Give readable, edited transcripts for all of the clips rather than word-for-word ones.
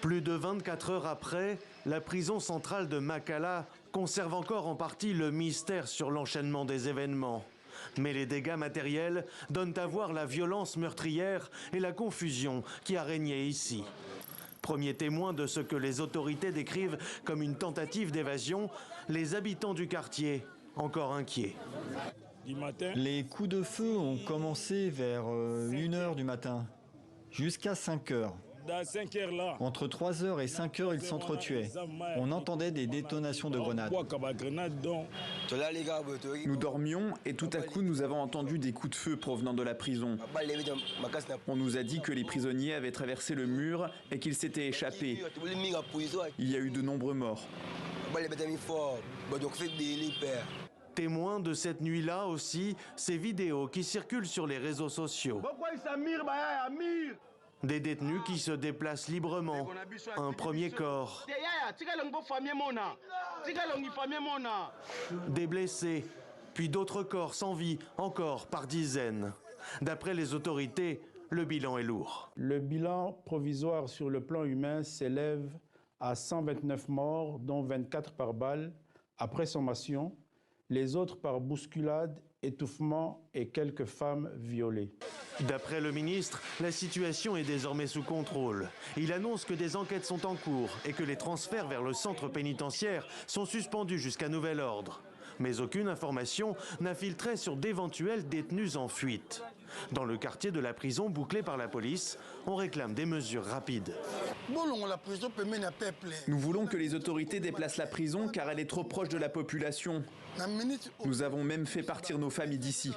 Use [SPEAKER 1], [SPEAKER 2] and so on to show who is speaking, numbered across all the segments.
[SPEAKER 1] Plus de 24 heures après, la prison centrale de Makala conserve encore en partie le mystère sur l'enchaînement des événements. Mais les dégâts matériels donnent à voir la violence meurtrière et la confusion qui a régné ici. Premier témoin de ce que les autorités décrivent comme une tentative d'évasion, les habitants du quartier, encore inquiets.
[SPEAKER 2] Les coups de feu ont commencé vers 1h du matin, jusqu'à 5h. Entre 3h et 5h, ils s'entretuaient. On entendait des détonations de grenades.
[SPEAKER 3] Nous dormions et tout à coup nous avons entendu des coups de feu provenant de la prison. On nous a dit que les prisonniers avaient traversé le mur et qu'ils s'étaient échappés. Il y a eu de nombreux morts.
[SPEAKER 1] Témoin de cette nuit-là aussi, ces vidéos qui circulent sur les réseaux sociaux. Des détenus qui se déplacent librement. Un premier corps. Des blessés, puis d'autres corps sans vie, encore par dizaines. D'après les autorités, le bilan est lourd.
[SPEAKER 4] Le bilan provisoire sur le plan humain s'élève à 129 morts, dont 24 par balle, après sommation, les autres par bousculade, étouffement et quelques femmes violées.
[SPEAKER 1] D'après le ministre, la situation est désormais sous contrôle. Il annonce que des enquêtes sont en cours et que les transferts vers le centre pénitentiaire sont suspendus jusqu'à nouvel ordre. Mais aucune information n'a filtré sur d'éventuels détenus en fuite. Dans le quartier de la prison bouclé par la police, on réclame des mesures rapides.
[SPEAKER 3] Nous voulons que les autorités déplacent la prison car elle est trop proche de la population. Nous avons même fait partir nos familles d'ici.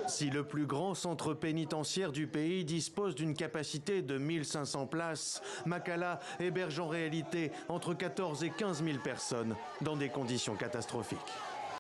[SPEAKER 1] Si le plus grand centre pénitentiaire du pays dispose d'une capacité de 1500 places, Makala héberge en réalité entre 14 et 15 000 personnes dans des conditions catastrophiques.